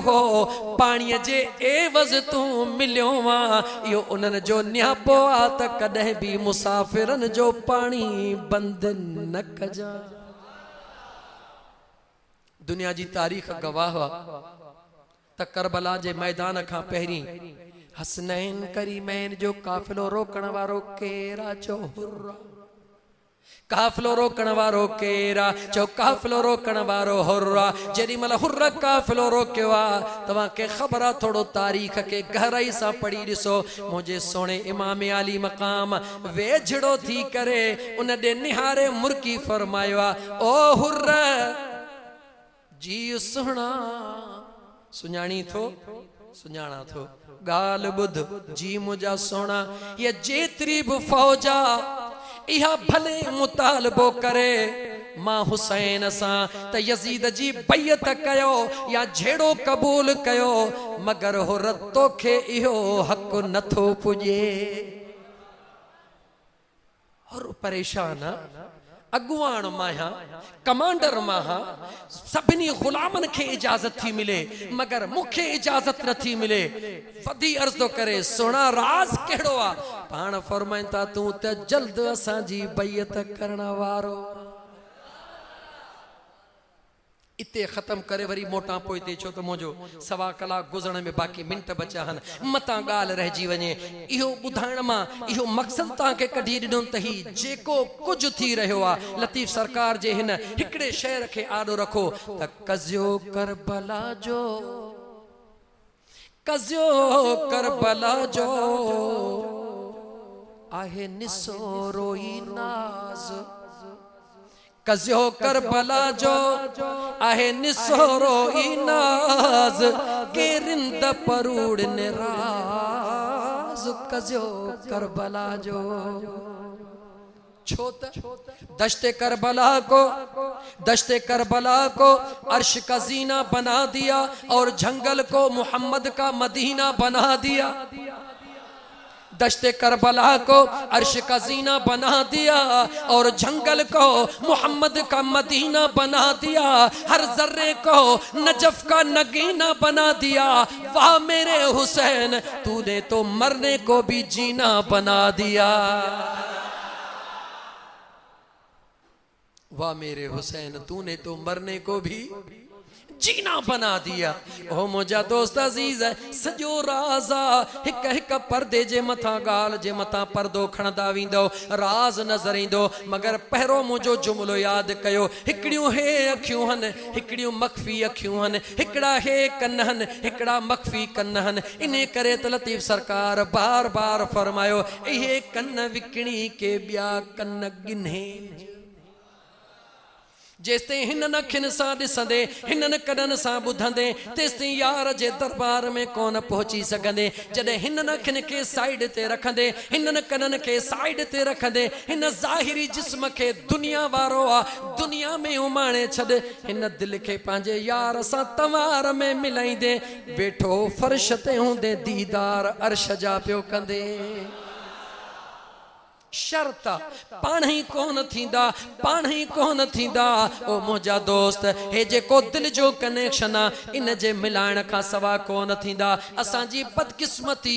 हो पानी जे एवज़ तू मिलियो वा यो उन्हनि जो न्यापो आ त कॾहिं भी मुसाफिरन जो पानी बंद न कजा। दुनिया जी तारीख़ गवाह त करबला जे मैदान खां पहिरीं हसनैन करीमैन जो काफ़िलो रोकण वारो केरा चो हुर्रा। काफ़िलो रोकण वारो केरा चो काफ़िलो रोकण वारो हुर्रा। जेडी मल हुर्रा काफ़िलो रोकियो आ तवां के ख़बर आ थोड़ो तारीख़ के गहराई सां पढ़ी ॾिसो। मुझे सोने इमाम आली मक़ाम वेझड़ो थी करे उन दे निहारे मुर्की फरमायो आ ओ हुर्रा जी सुहणा सुञाणी थो सुञाणा थो गाल बुध जी मुझा सोना ये जेतरी भी फौजा इहा भले मुतालबो करे मां हुसैन सां त यजीद जी बैयत कयो या झेड़ो कबूल कयो मगर हो रतो खे इहो हक नथो पुजे। और परेशान अगुवान माया कमांडर मां सभिनी गुलामन के इजाजत थी मिले मगर मुखे इजाजत न थी मिले। वधी अर्ज तो करे सोना राज केड़ो आ पाण फरमाइन ता तू त जल्द असा जी बैयत करण वारो। इते खत्म करे वरी मोटा पोइते छो तो मुझो सवा कलाक गुजरण में बाकी मिनट बचा हन मता गाल रह वने। इहो बुधाइण मां इहो मकसद ता के कढी दिनो तही जेको कुछ थी रहो आ लतीफ सरकार जे हिन हिकड़े शहर के आडो रखो त कज़ियो करबला जो कज़ियो करबला जो आहे निसोरोई नाज। कज़ियो करबला जो आहे निसोरो इनाज के रिंद परूड़ निराज। कज़ियो करबला जो छोत दश्ते करबला को अर्श का जीना बना दिया और जंगल को मोहम्मद का मदीना बना दिया। दश्ते करबला को अर्श का जीना बना दिया और जंगल को मोहम्मद का मदीना बना दिया। हर जर्रे को नजफ का नगीना बना दिया। वाह मेरे हुसैन तूने तो मरने को भी जीना बना दिया। वाह मेरे हुसैन तूने तो मरने को भी जीना बना दिया। ओ मुझा दोस्त अजीज है सजो राजा हिक हिक पर्दे जे मथा गाल जे मथा पर्दो खणदा वींदो राज नजर ईंदो मगर पहिरों मुझो जुमलो याद कयो। हिकड़ियों हे अखियूं हन हिकड़ियों मख्फी अखियूं हन हिकड़ा हे कन हन हिकड़ा मख्फी कन हन। इने करे त लतीफ सरकार बार बार फरमायो इहे कन विकणी के बिया कन गिन्हे। जेसते हिनन अखिन सां ॾिसंदे हिनन कनन सां ॿुधंदे तेसते यार जे दरबार में कोन पहुची सघंदे। जॾहिं हिनन अखिन के साइड ते रखंदे हिनन कनन के साइड ते रखंदे हिन ज़ाहिरी जिस्म के दुनिया वारो आ दुनिया में उमाणे छॾ हिन दिल के पंहिंजे यार सां तवार में मिलाईंदे वेठो फर्श ते हूंदे दीदार अर्श जा पियो कंदे। शर्त पाण ही कोन थींदा ओ मुझा दोस्त हे जेको दिल जो कनेक्शन आ इन जे मिलाइण का सवा कोन थींदा। असांजी बदकिस्मती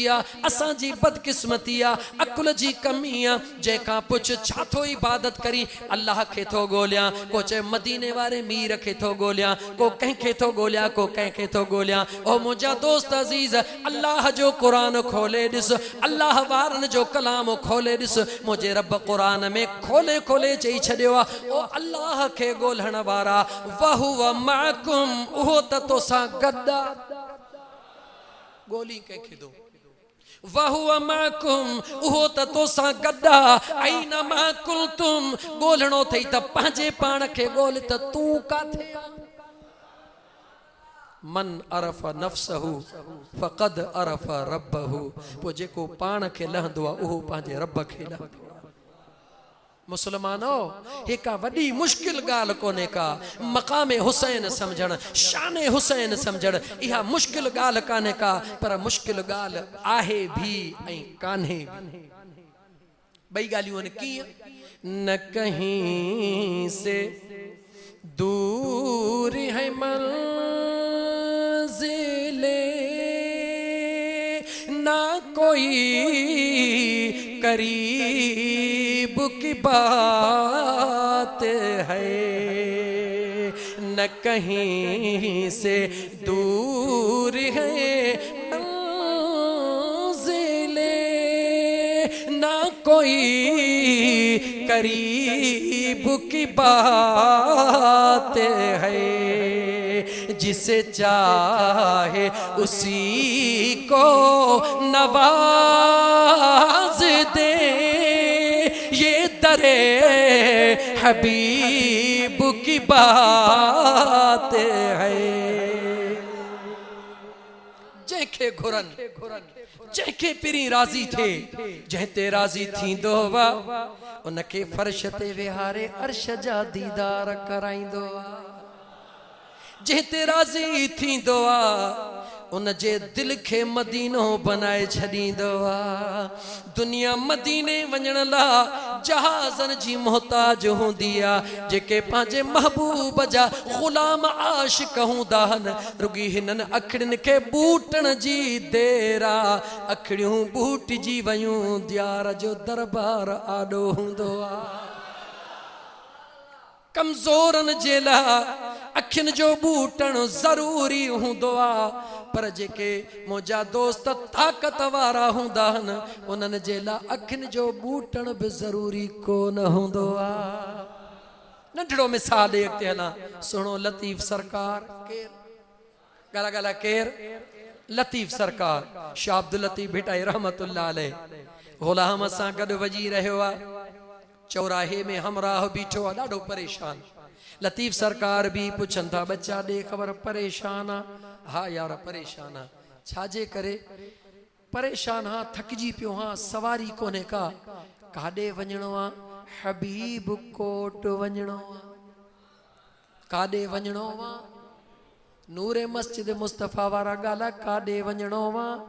आ अकुल जी कमी आ जेका पुछ छा थो इबादत करी अल्लाह के थो गोलियां को चे मदीने वारे मीर के थो गोलियां को कंहिंखे थो गोलियां को कंहिंखे थो गोलियां। ओ मुझा दोस्त अजीज अल्लाह जो कुरान खोले ॾिस अल्लाह वारन जो कलाम खोले ॾिस। मुझे रब कुरान में खोले खोले चई छड़ियो आ ओ अल्लाह के गोलहण वारा वहुव माकुम उहो त तोसां गदा गोली कंहिंखे दो वहुव माकुम उहो त तोसां गदा ऐना मा कुलतुम गोलणो थई त पंहिंजे पाण खे गोल त तूं काथे आ। मन अरफ नफ्सहु फक़द अरफ रब्बहु पो जेको पाण खे लहंदो आ उहो पंहिंजे रब खे लहंदो। मुसलमानो एक वडी मुश्किल गाल कोने का मकामे हुसैन समझण शान हुसैन समझण इहा मुश्किल गाल काने का पर मुश्किल गाल आहे भी ऐं कान्हे भी। बई गालियों ने की न कहीं से दूर है मंजिल ना कोई करीब की बात है, न कहीं से दूर है मंज़िले, ना कोई करीब की बात है, जिसे चाहे उसी को नवाज दे, ये दरे हबीब की बात है। जंहिंखे घुरन जंहिंखे पिरी राज़ी थे, जंहिं ते राज़ी थींदो वा, उनखे फर्श ते विहारे अर्श जा दीदार कराईंदो वा। जंहिं ते राज़ी थींदो आ, उन जे दिल खे मदीनो बनाए छॾींदो आ। दुनिया मदीने वञण लाइ जहाज़नि जी मोहताज हूंदी आ, जेके पंहिंजे महबूब जा ग़ुलाम आशिक हूंदा आहिनि। रुगी हिननि अखियुनि खे बूटनि जी देर आ, अखियूं बूटिजी वयूं, दियार जो दरबार आॾो हूंदो आ। कमज़ोरनि जे लाइ अखियुनि जो बूटण ज़रूरी हूंदो आ, पर जेके मुंहिंजा दोस्त ताक़त वारा हूंदा आहिनि, उन्हनि जे लाइ अखियुनि जो बूटण बि ज़रूरी कोन हूंदो आ। नंढड़ो मिसाल ॾे अॻिते हलां। सुहिणो लतीफ़ सरकार केर ॻाल्हा ॻाल्हा केर लतीफ़ सरकार शाह अब्दुल लतीफ़ भिटाई रहमतुल्लाह अलैह ग़ुलाम सां गॾु वॼी रहियो आहे। चौराहे में हमराह बीठो आहे, ॾाढो परेशान। लतीफ़ सरकार भी पुछन था, बच्चा ॾे ख़बर परेशान आ? हा यार परेशान आ। छाजे करे परेशान? हा थकजी पियो, हाँ सवारी कोने का। काॾे वञणो आ? हबीब कोट वञणो आ। काॾे वञणो आ? नूरे मस्जिद मुस्तफ़ा वारा ॻाल्हा, काॾे वञणो आ?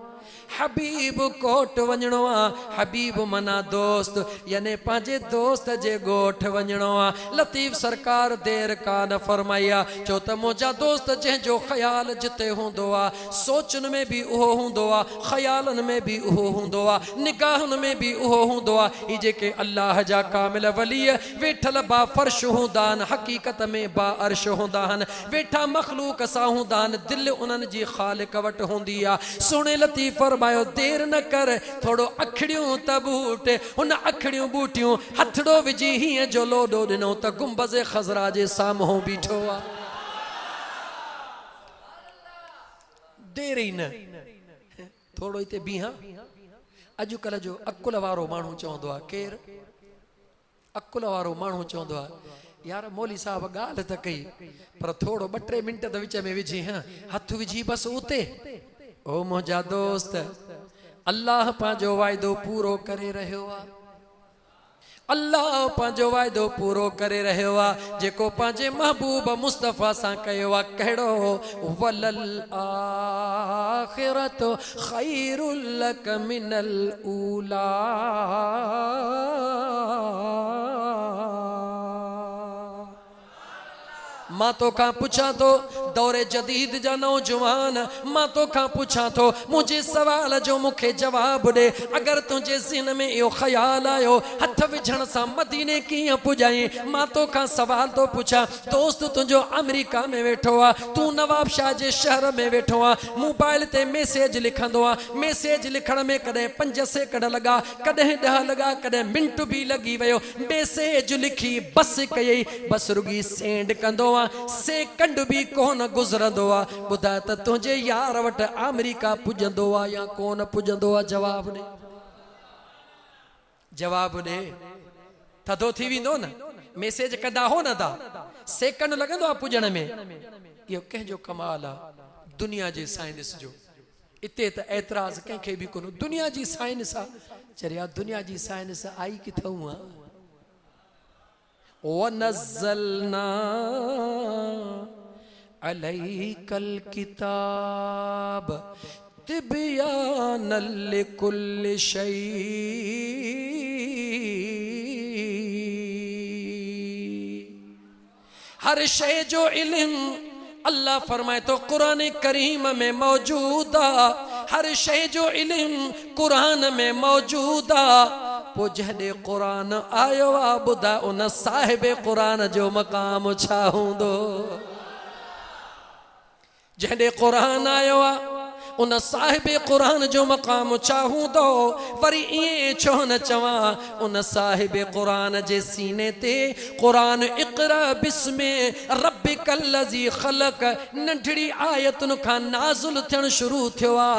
हबीब कोट वञणो आ। हबीब मना दोस्त, याने पंहिंजे दोस्त जे ॻोठ वञणो आ। लतीफ़ सरकार देर कान फरमाई आ, छो त मुंहिंजा दोस्त जंहिंजो ख़्याल जिते हूंदो आ, सोचनि में भी उहो हूंदो आ, ख़्यालनि में भी उहो हूंदो आ, निगाहनि में भी उहो हूंदो आ। ही जेके अल्लाह जा कामिल वली वेठल बा फर्श हूंदा आहिनि, हक़ीक़त में बा अर्श हूंदा आहिनि। वेठा मख़लूक सां हूंदा आहिनि, दिलि उन्हनि जी ख़ालिक वटि हूंदी आ। सुहिणे लतीफ़ फरमायो, देर न कर, थोड़ो अखड़ियूं त बूट। हुन अखड़ियूं बूटियूं हथड़ो विझी हीअं जो लोडो ॾिनो त गुंबज़ ख़ज़रा जे साम्हूं बीठो आ। देर ई न, थोड़ो हिते बीहा। अॼुकल्ह जो अकुल वारो माण्हू चवंदो आहे, केर अकुल वारो माण्हू चवंदो आहे, यार मौली साहब ॻाल्हि त कई, पर थोड़ो 2-3 मिंट त विच में विझी, हथ विझी बस उते। ओ मुंहिंजा दोस्त, अल्लाह पंहिंजो वाइदो पूरो करे रहियो आ। अल्लाह पंहिंजो वाइदो पूरो करे रहियो आ, जेको पंहिंजे महबूब मुस्तफ़ा सां कयो आ। कहिड़ो? वलल आखिरत खैरुल लक मिनल ऊला। मां तो खां पुछां तो, दौरे जदीद जा नौजवान, मां तो खां पुछां तो, मुझे सवाल जो मुखे जवाब दे। अगर तुझे ज़हन में इहो ख्याल आयो, हथ विझण सां मदीने कीअं पुॼाई? मां तो खां सवाल तो पुछां, दोस्त तुंहिंजो अमेरिका में वेठो आ, तू नवाब शाह जे शहर में वेठो आ, मोबाइल ते मैसेज लिखंदो आ। मैसेज लिखण में कॾहिं 5 सेकंड लॻा, कॾहिं 10 लॻा, कॾहिं मिंट भी लॻी वियो। मैसेज लिखी बस कयई, बस रुगी सेंड कंदो आ, सेकंड भी कोन गुज़रंदो आ। ॿुधाए त तुंहिंजे यार वटि अमेरिका पुॼंदो आ या कोन पुॼंदो आ? जवाब ॾे, जवाब ॾे। थधो थी वेंदो न, मैसेज कंदा हो न था, सेकंड लॻंदो आहे पुॼण में। इहो कंहिंजो कमाल आहे, दुनिया जे साइंस जो। इते त एतराज़ कंहिंखे बि कोन। दुनिया जी साइंस आहे, चरिया दुनिया जी साइंस आई किथां आहे? वनज़्ज़लना अलैकल किताब तिबयानल लिकुल्लि शै। हर शय जो इल्म अल्लाह फरमाए तो कुरान करीम में मौजूद आ। हर शय जो इल्म कुरान में मौजूद आ पो जॾे कुरान आयो आ बुधा उन साहिब कुरान जो मकाम छा हूंदो जॾे कुरान आयो आ उन साहिब कुरान जो मकाम छा हूंदो वरी इए छो न चवा उन साहिब कुरान जे सीने ते कुरान इक़रा बिस्मे रब्बिकल लज़ी खलक नंढड़ी आयतुन खां नाज़िल थियण शुरू थियो आ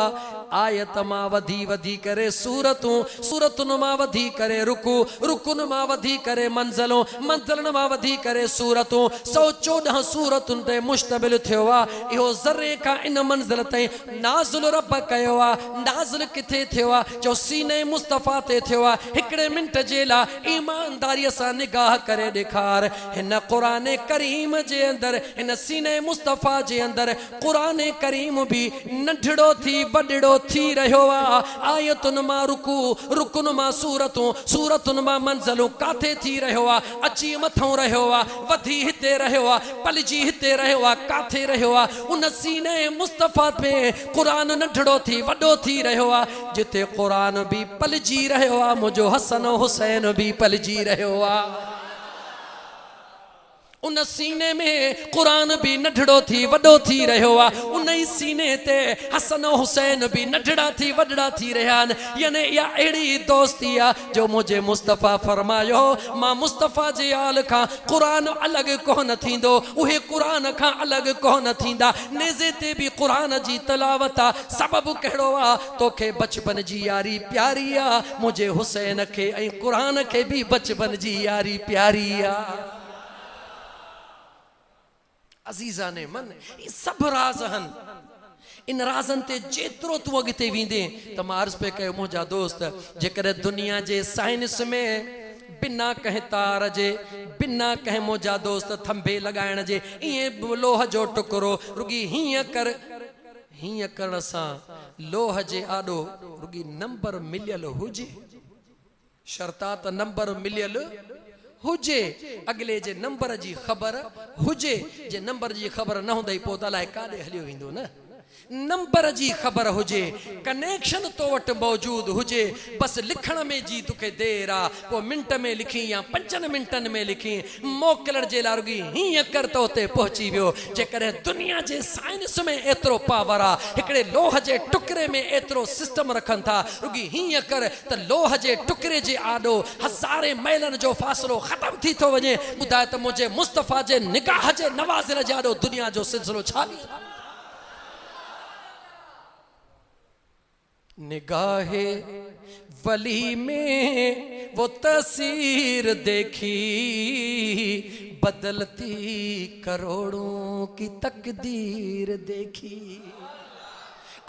आयत मां वधी वधी करे सूरतूं सूरतुन मां वधी करे रुकुन मां वधी करे मंज़िलों मंज़िलन मां वधी करे सूरतूं 114 सूरतुन ते मुश्तमिल थियो आ इहो ज़र्रे खां इन मंज़िल ताईं नाज़िल रब कयो आ नाज़िल किथे थियो आ जो सीने मुस्तफ़ा ते थियो आ हिकड़े मिंट जे ला ईमानदारीअ सां निगाह करे ॾेखार हिन क़ुरान करीम जे अंदर हिन सीने मुस्तफ़ा जे अंदर क़ुरान करीम भी नंढड़ो थी वॾड़ो थी रहियो आ आयतुन मां रुकुन मां सूरतुन मां मंज़िलूं काथे थी रहियो आ अची मथों रहियो आ वधी हिते रहियो आ पलजी हिते रहियो आ काथे रहियो आ उन सीने मुस्तफ़ा में क़ुरान नंढड़ो थी वॾो थी रहियो आ जिते क़ुरान भी पलजी रहियो आ मुंहिंजो हसन हुसैन भी पलजी रहियो आ उन सीने में कुरान भी नंढड़ो थी वॾो थी रहियो आ उन ई सीने ते हसन हुसैन भी नंढड़ा थी वॾड़ा थी रहिया आहिनि यानी इहा अहिड़ी दोस्ती आ जो मुंहिंजे मुस्तफ़ा फरमायो मां मुस्तफ़ा जे आल खां कुरान अलॻि कोन थींदो उहे कुरान खां अलॻि कोन थींदा नेज़े ते भी कुरान जी तलावत आ सबबु कहिड़ो आ तोखे बचपन जी यारी प्यारी आ मुंहिंजे हुसैन खे ऐं कुरान खे भी बचपन जी यारी प्यारी आ अजीज़ा ने मन सब राज हन इन राजन ते जेतिरो तू अॻिते वेंदे त मां अर्ज़ पे कयो मुंहिंजा दोस्त जेकर दुनिया जे साइंस में बिना कंहिं तार जे बिना कंहिं मुंहिंजा दोस्त थंभे लगाइण जे इए लोह जो टुकड़ो रुगी हीअं करण सां लोह जे आॾो रुगी नंबर मिलियल हुजे शर्ता त नंबर मिलियल हुजे अगले जे नंबर जी खबर हुजे जे नंबर जी खबर न हुंदई पो त अलाए काॾे हलियो वेंदो न नंबर जी खबर हुजे कनेक्शन तो वट मौजूद हुजे बस लिखण में जी तुखे देर आ पो मिंट में लिखी या 5 मिंटन में लिखी मोकलण जे ला रुगी हीअं कर तो ते पहुची वियो जेकर दुनिया जे साइंस में एतिरो पावर आ हिकड़े लोह जे टुकड़े में एतिरो सिस्टम रखन था रुगी हीअं कर त लोह जे टुकड़े जे आॾो हज़ारे मैलन जो फासलो खत्म थी तो वञे ॿुधाए त मुंहिंजे मुस्तफ़ा जे निगाह जे नवाज़िल जे आॾो दुनिया जो सिलसिलो छा निगाहे वली में वो तस्वीर देखी बदलती करोड़ों की तकदीर देखी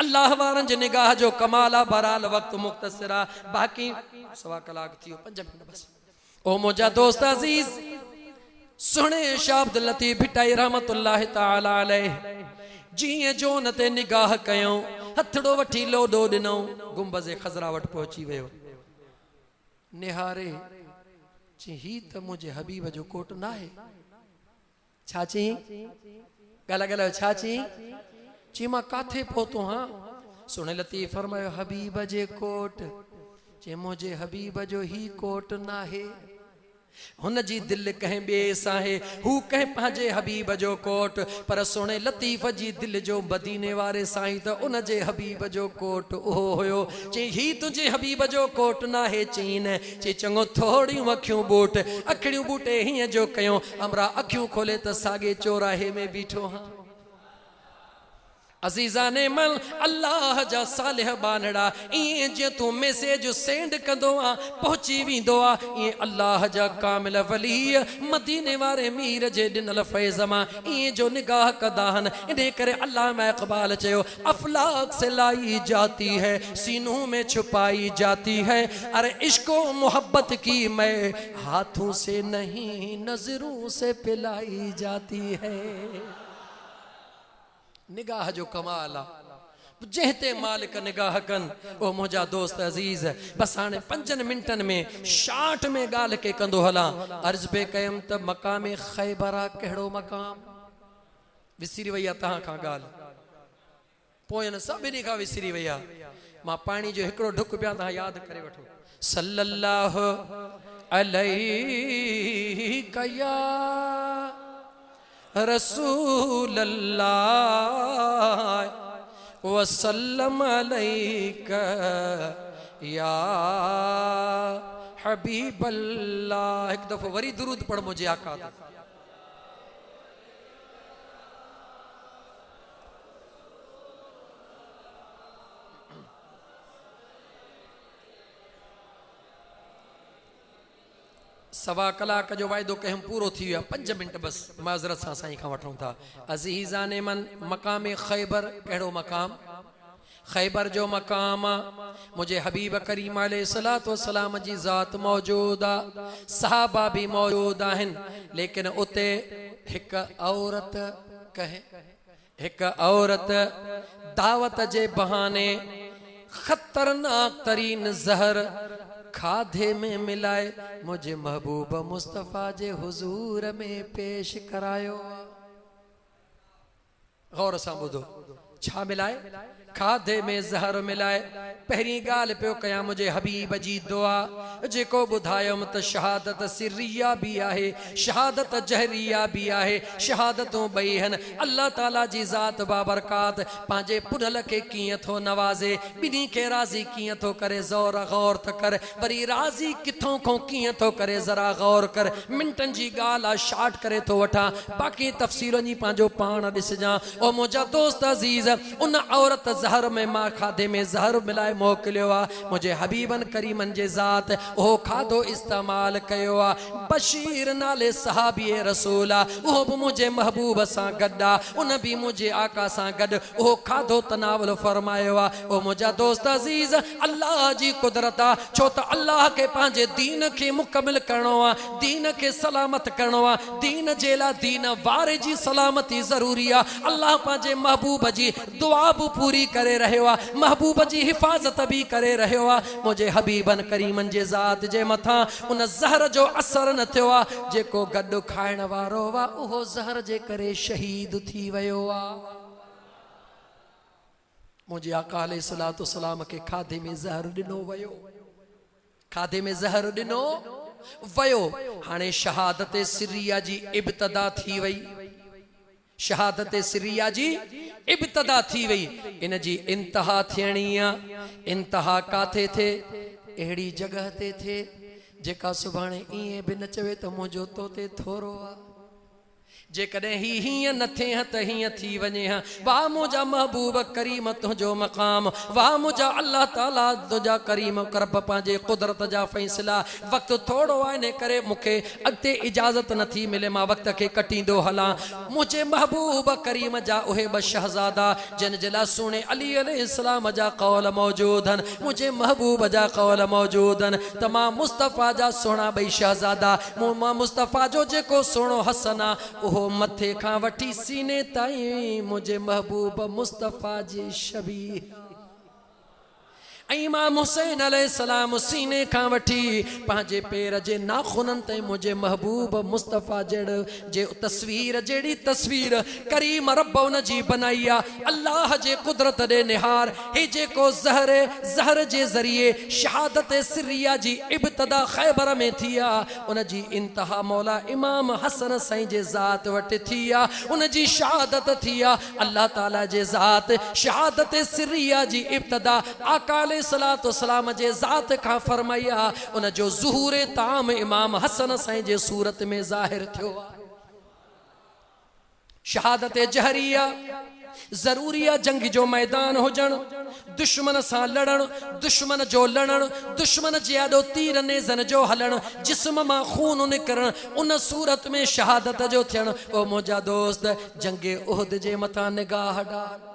अल्लाह वारन जे निगाह जो कमाला बराल वक्त मुख्तसरा बाकी सवा कलाक थियो 5 मिनट बस ओ मुंहिंजा दोस्त अजीज सुने शाह अब्दुल लतीफ भिटाई रहमतुल्लाह ताला अलैह जीअं जो न ते निगाह कयूं हथड़ो वठी लोडो ॾिनो गुंबज़े खज़रा वटि पहुची वियो निहारे चई ही त मुंहिंजे हबीब जो कोट न आहे छा चई ॻाल्हायो छा चई चई मां काथे पहुतो हां सुने लतीफ़ फरमायो हबीब जे कोट चई मुंहिंजे हबीब जो ही कोट न आहे हुन जी दिल कहीं बे साहे हू कहीं पंहिंजे हबीब जो कोट पर सुने लतीफ़ जी दिल जो मदीने वारे साईं त उन जे हबीब जो कोट ओहो हुयो चई ही तुझे हबीब जो कोट ना है चई न चई चङो थोड़ियूं अखियूं बूट अखियूं बूटे हीअं जो कयूं हमरा अखियूं खोले त सागे चौराहे में बीठो हां अजीज़ा ने मल अल्लाह जा सालिह बानड़ा इए जे तू मैसेज सेंड कंदो आ पहुंची विंदो आ इए अल्लाह जा कामिल वली मदीने वारे मीर जे दिनल फैज़ मां इए जो निगाह कदाहन इने करे अल्लामा इकबाल चयो अफलाक से लाई जाती है सीनों में छुपाई जाती है अरे इश्को मोहब्बत की मैं हाथों से नहीं नजरों से पिलाई जाती है निगाह जो कमाल आ जहते मालिक निगाह कन ओ मुंहिंजा दोस्त अजीज बस हाणे 5 मिंटन में शार्ट में गाल के कंदो हला अर्ज पे कयम त मकाम खैबरा कहिड़ो मकाम विसरी वई तहां खां गाल पोयन सभिनी खां विसरी वई आहे। मां पाणी जो हिकिड़ो ढुक पिया तव्हां यादि करे वठो। सल्लल्लाहु अलैका या रसूल अल्लाह वसल्लम अलैका या हबीब अल्लाह। एक दफो वरी दुरूद पढ़ मुझे आका। सवा कलाक जो वायदो कहीं पूरो थी वियो। 5 मिनट बस माज़रत सां साईं खां वठूं था। अज़ीज़ाने मन मक़ाम खैबर कहिड़ो मक़ाम? खैबर जो मक़ाम मुझे हबीब करीम अलैहिस्सलातु वस्सलाम जी ज़ात मौजूद आहे, सहाबा भी मौजूद आहिनि, लेकिन उते हिक औरत कहे, हिक औरत दावत जे बहाने खतरनाक तरीन ज़हर खाधे में मिलाए मुझे महबूब मुस्तफ़ा जे हुजूर में पेश करायो। गौर सां ॿुधो, छा मिलाए? खाधे में ज़हर मिलाए। पहिरीं ॻाल्हि पियो कयां मुझे हबीब जी दुआ, जेको ॿुधायमि त शहादत सिर्रिया भी आहे, शहादत जहरिया भी आहे। शहादतूं ॿई आहिनि। अल्लाह ताला जी ज़ात बाबरकात पंहिंजे पुनल खे कीअं थो नवाज़े, ॿिन्ही खे राज़ी कीअं थो करे, ज़ौर गौर त कर। वरी राज़ी किथों खां कीअं थो करे, ज़रा गौर कर। मिंटनि जी ॻाल्हि आहे, शार्ट करे थो वठां, बाक़ी तफ़सीलनि जी पंहिंजो पाण ॾिसजां। ओ मुंहिंजा दोस्त अज़ीज़, उन औरत ज़हर में मां खाधे में ज़हर मिलाए मोकिलियो आहे। मुंहिंजे हबीबन करीमन जे ज़ात उहो खाधो इस्तेमाल कयो आहे। बशीर नाले सहाबी रसूल आहे, उहो बि मुंहिंजे महबूब सां गॾु आहे, उन बि मुंहिंजे आका सां गॾु उहो खाधो तनावल फरमायो आहे। ओ मुंहिंजा दोस्त अज़ीज़, अल्लाह जी कुदरत आहे, छो त अल्लाह खे पंहिंजे दीन खे मुकमिल करणो आहे, दीन खे सलामत करणो आहे। दीन जे लाइ दीन वारे जी सलामती ज़रूरी आहे। अल्लाह पंहिंजे महबूब जी दुआ बि पूरी करे रहियो आहे, महबूब जी हिफ़ाज़त भी करे रहियो आहे। मुंहिंजे हबीबन करीमन जे ज़ात जे मथां उन ज़हर जो असर न थियो आहे। जेको गॾु खाइण वारो हुआ उहो ज़हर जे करे शहीद थी वियो आहे। मुंहिंजे आका अलैहिस्सलातु वस्सलाम खे खाधे में ज़हर ॾिनो वियो, खाधे में ज़हर ॾिनो वियो। हाणे शहादत सिर्रिया जी इब्तिदा थी वई, शहादत सिर्रिया जी इब्तिदा थी वई। इन जी इंतहा थियणी आहे। इंतहा काथे थे? अहिड़ी जगह ते थे जेका सुभाणे ईअं बि न चवे त मुंहिंजो तो ते थोरो आहे। जेकॾहिं हीअं न थिए हा त हीअं थी वञे हा। वाह मुंहिंजा महबूब करीम तुंहिंजो मक़ाम, वाह मुंहिंजा अल्लाह ताला तुंहिंजा करीम करब पंहिंजे कुदरत जा फ़ैसिला। वक़्तु थोरो आहे, इन करे मूंखे अॻिते इजाज़त नथी मिले, मां वक़्त खे कटींदो हलां। मुंहिंजे महबूब करीम जा उहे ब शहज़ादा जिन जे लाइ सुहिणे अली अलैहिस्सलाम जा क़ौल मौजूद आहिनि, मुंहिंजे महबूब जा क़ौल मौजूद आहिनि। त मां मुस्तफ़ा जा सुहिणा ॿई शहज़ादा, मां मुस्तफ़ा जो जेको सुहिणो हसन आहे उहो मथे खां वठी सीने ताईं मुझे महबूब मुस्तफ़ा जी शबीह। इमाम हुसैन अलैहिस्सलाम सीने खां वठी पंहिंजे पेर जे नाखुननि ताईं मुझे महबूब मुस्तफ़ा जे तस्वीर जहिड़ी तस्वीर करीम रब उन जी बनाई आहे। अल्लाह जे कुदरत ॾे निहार। हे जेको ज़हर जे ज़रिए शहादत सिर्रिया जी इब्तिदा खैबर में थी आहे, उन जी इंतहा मौला इमाम हसन साईं जे ज़ात वटि थी आहे, उन जी शहादत थी आहे। अल्लाह ताला जे ज़ात शहादत सिर्रिया जी इब्तिदा आका अलैहिस्सलातु वस्सलाम जे ज़ात खां फरमाई आहे। उन जो ज़ुहूरे ताम इमाम हसन साईं जे सूरत में ज़ाहिर थियो आहे। शहादत जहरिया ज़रूरी आहे। जंग जो मैदान हुजण, दुश्मन सां लड़ण, दुश्मन जो लड़ण, दुश्मन जे आॾो तीर नेज़न जो हलण, जिस्म मां खून निकिरण, उन सूरत में शहादत जो थियण। ओ मुंहिंजा दोस्त, जंगे उहद जे मथां निगाह डाल,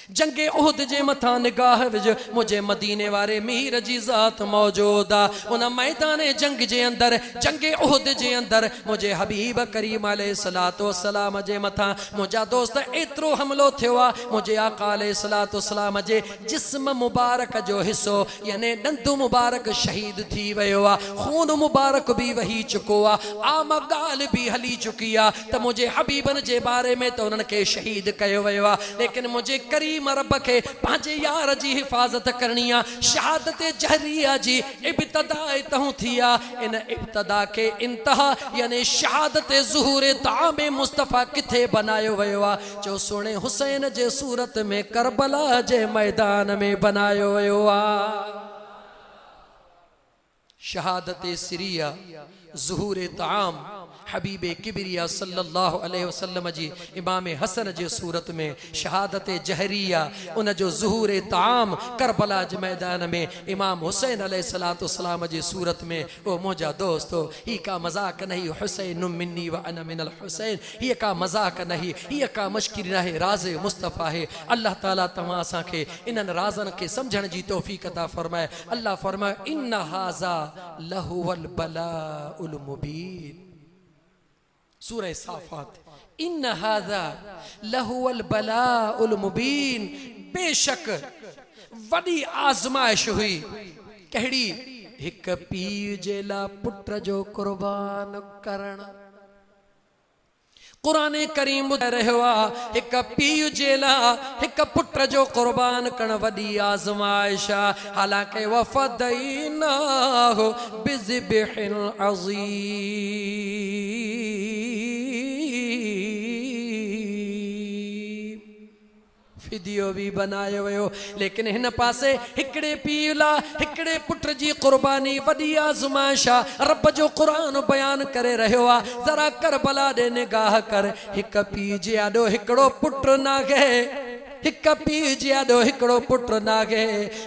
जंगे उहद जे मथां निगाह विझ। मुझे मदीने वारे मीर जी ज़ात मौजूद आहे। उन मैदान जंग जे अंदर, जंगे उहद जे अंदर मुझे हबीब करीम अलैहिस्सलातु वस्सलाम जे मथां मुंहिंजा दोस्त एतिरो हमलो थियो आहे। मुझे आका अलैहिस्सलातु वस्सलाम जे जिस्म मुबारक जो हिस्सो यानी ॾंदु मुबारक शहीद थी वियो आहे, खून मुबारक भी वही चुको आहे, आम ॻाल्हि भी हली चुकी आहे त मुझे हबीबन जे बारे में त उन्हनि खे शहीद कयो वियो आहे। लेकिन मुझे करीम रब के पांजे यार जी हिफाजत करनी आ शहादत जहरिया जी इब्तदा तहु थिया इन इब्तदा के इंतहा यानी शहादत ज़ुहूर ताम मुस्तफ़ा किथे बनायो वयो आ जो सोने हुसैन जे सूरत में करबला जे मैदान में बनायो वयो आ शहादत सिरिया ज़ुहूर ताम हबीब किबरिया सल्लल्लाहु अलैहि वसल्लम जी इमाम हसन जे सूरत में शहादत जहरिया उन जो ज़ुहूर ताम करबला जे मैदान में इमाम हुसैन अलैहिस्सलातु वस्सलाम जी सूरत में ओ मोजा दोस्तों ही का मजाक नहीं हुसैन मिन्नी व अना मिनल हुसैन ही का मजाक नहीं ही का मश्किरी नहीं राज मुस्तफ़ा है अल्लाह ताला तमा असा के इनन राजन के समझण जी तौफीक अता फरमाए अल्लाह फरमाए इन हाजा लहुवल बलाउल मुबीन सूरह साफात इन हाजा लहुवल बलाउल मुबीन बेशक वडी आजमाइश हुई कहड़ी हिक पीउ जे ला पुट जो कुर्बान करण कुरान करीम ॿुधाए रहियो आहे हिक पीउ जे लाइ हिक पुट जो कुर्बान करण वॾी आज़माइश आहे हालांकि वफ़दैनाहु बिज़िब्हिन अज़ीम फिदियो भी बनायो वियो लेकिन हिन पासे हिकड़े पीउ ला हिकड़े पुट जी कुर्बानी वॾी आज़माइश आहे रब जो क़ुरान बयान करे रहियो आहे ज़रा करबला ॾे निगाह कर हिक पीउ जे आॾो हिकड़ो पुट नागे हिक पीउ जे आॾो हिकड़ो पुट नागे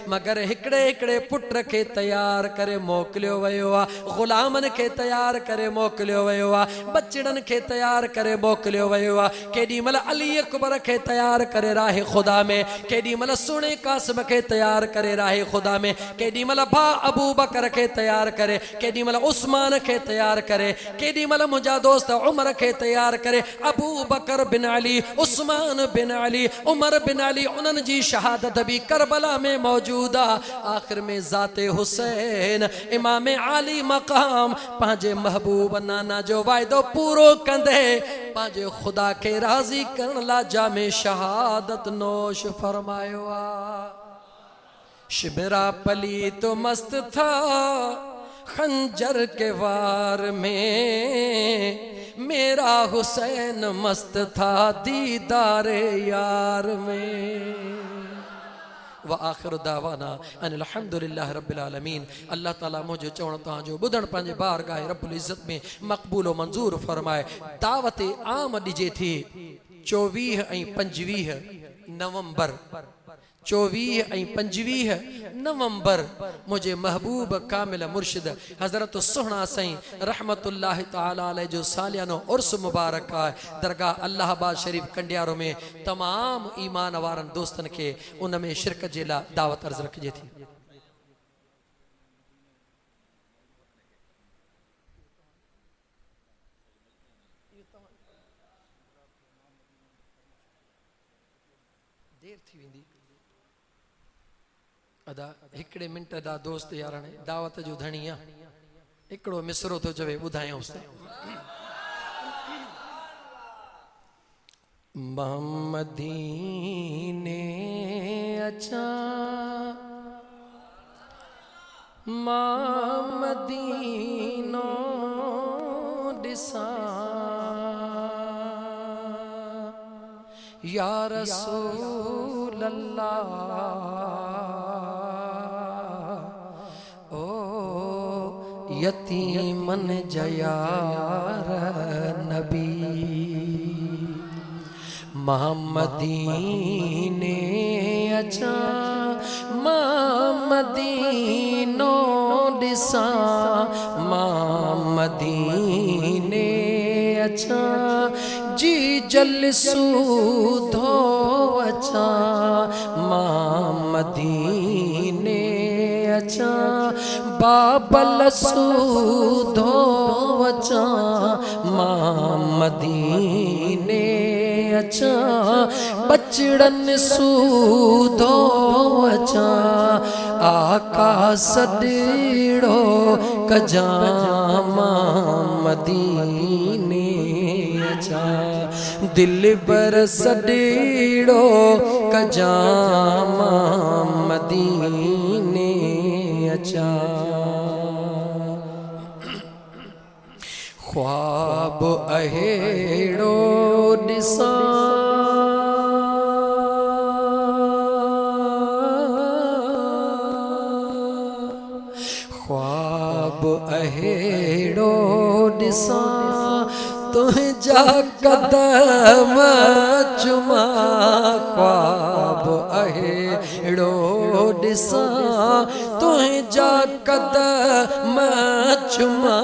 मगर हिकड़े हिकड़े पुट खे तैयार करे मोकिलियो वियो आहे ग़ुलामनि खे तैयार करे मोकिलियो वियो आहे बचड़नि खे तैयार करे मोकिलियो वियो आहे केॾी महिल अली अकबर खे तैयार करे राहे ख़ुदा में केॾी महिल सुहिणे क़ासिम खे तैयार करे राहे ख़ुदा में केॾी महिल भाउ अबू बकर खे तैयार करे केॾी महिल उस्मान खे तैयार करे केॾी महिल मुंहिंजा दोस्त उमर खे तैयार करे अबू बकर बिन अली उस्मान बिन अली उमर बिन अली उन्हनि जी शहादत भी करबला में मौजूद आहे आखिर में ज़ाते हुसैन इमाम आली मकाम पंहिंजे महबूब नाना जो वाइदो पूरो कंदे पंहिंजे खुदा खे राज़ी करण लाइ जामे शहादत नोश फरमायो आहे शिमरा पली तो मस्त था खंजर के वार में मेरा हुसैन मस्त था दीदारे यार में व आखिर दावाना अनिल हम्दुलिल्लाह रब्बिल आलमीन अल्लाह ताला मुझे चवण तव्हांजो ॿुधण पंहिंजे बारगाह रब्बुल इज़्ज़त में मक़बूल व मंज़ूर फरमाए दावत आम ॾिजे थी 24 ऐं 25 नवंबर 24 ऐं 25 नवंबर मुझे महबूब कामिल मुर्शिद हज़रत सुहना साईं रहमतुल्लाह ताला अलैह जो सालियानो उर्स मुबारक आहे दरगाह अल्लाहबाद शरीफ कंडियारो में तमाम ईमान वारन दोस्तन के उन में शिरकत जे लाइ दावत अर्ज़ रखिजे थी देर थी वेंदी अदा हिकड़े मिनट दा दोस्त याराने दावत जो धणी आहे हिकड़ो मिसरो तो चवे ॿुधायूंसि मदीने अचा मदीनो ॾिसां या रसूल अल्लाह यतीमन जयार नबी मदीने अचा मदीनो ॾिसां मदीने अचा जी जलसू धो अचा मदीने अचा बाबल सूधो अचा मदीने अचा बचड़न सूधो अचा आका सदीड़ो कजा मदीने अचा दिल पर सडीड़ो कजामा मदीने अचा ख्वाब अहेड़ो दिसा ख्वाब अहेड़ो दिसा तुझा कदम चुमा ख्वाब अहेड़ो दिसा तुझा कदम चुमा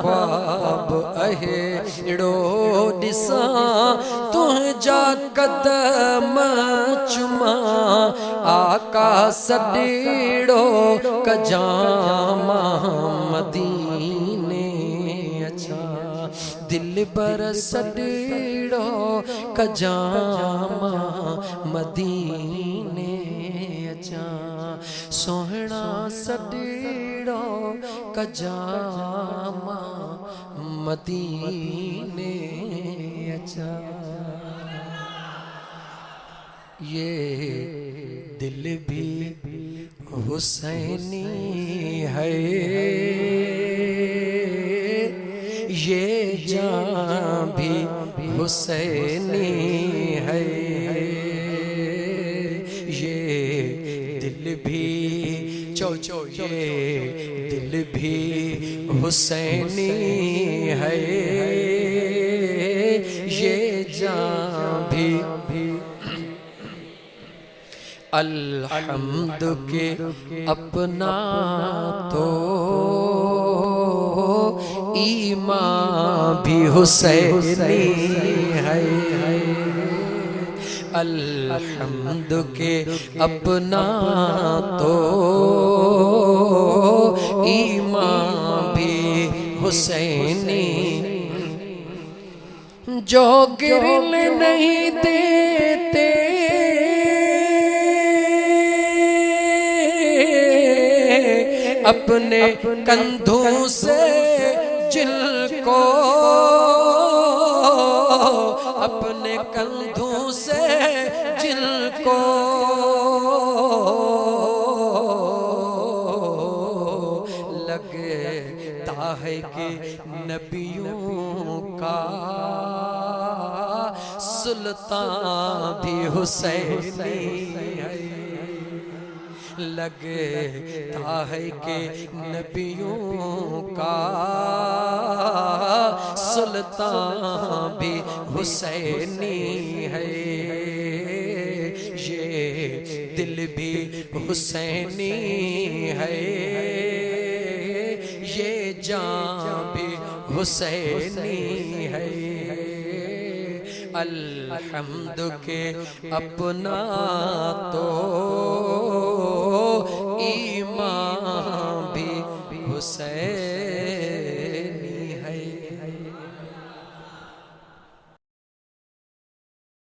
ख्वाब अहेड़ो दिसा तुझा कदम चुमा आका सडीड़ो कजामा मदीने अचा दिल पर सडीड़ो कजामा मदीने अचा सोहना सडीड़ो कजामा मदीने अचा ये दिल भी हुसैनी है ये जान भी हुसैनी है ये दिल भी ये दिल भी हुसैनी है ये जान भी अल्हम्द के अपना तो ईमान भी हुसैनी है अल्हम्द के अपना तो ईमान भी हुसैनी जो गिरने नहीं देते अपने कंधों से जिनको अपने कंधों से जिनको लगता है कि नबियों का सुल्तान भी हुसैनी है लगता है कि नबियों का सुल्तान भी हुसैनी है ये दिल भी हुसैनी है ये जान भी हुसैनी है अल्हम्द के अपना तो ईमान भी हुसैनी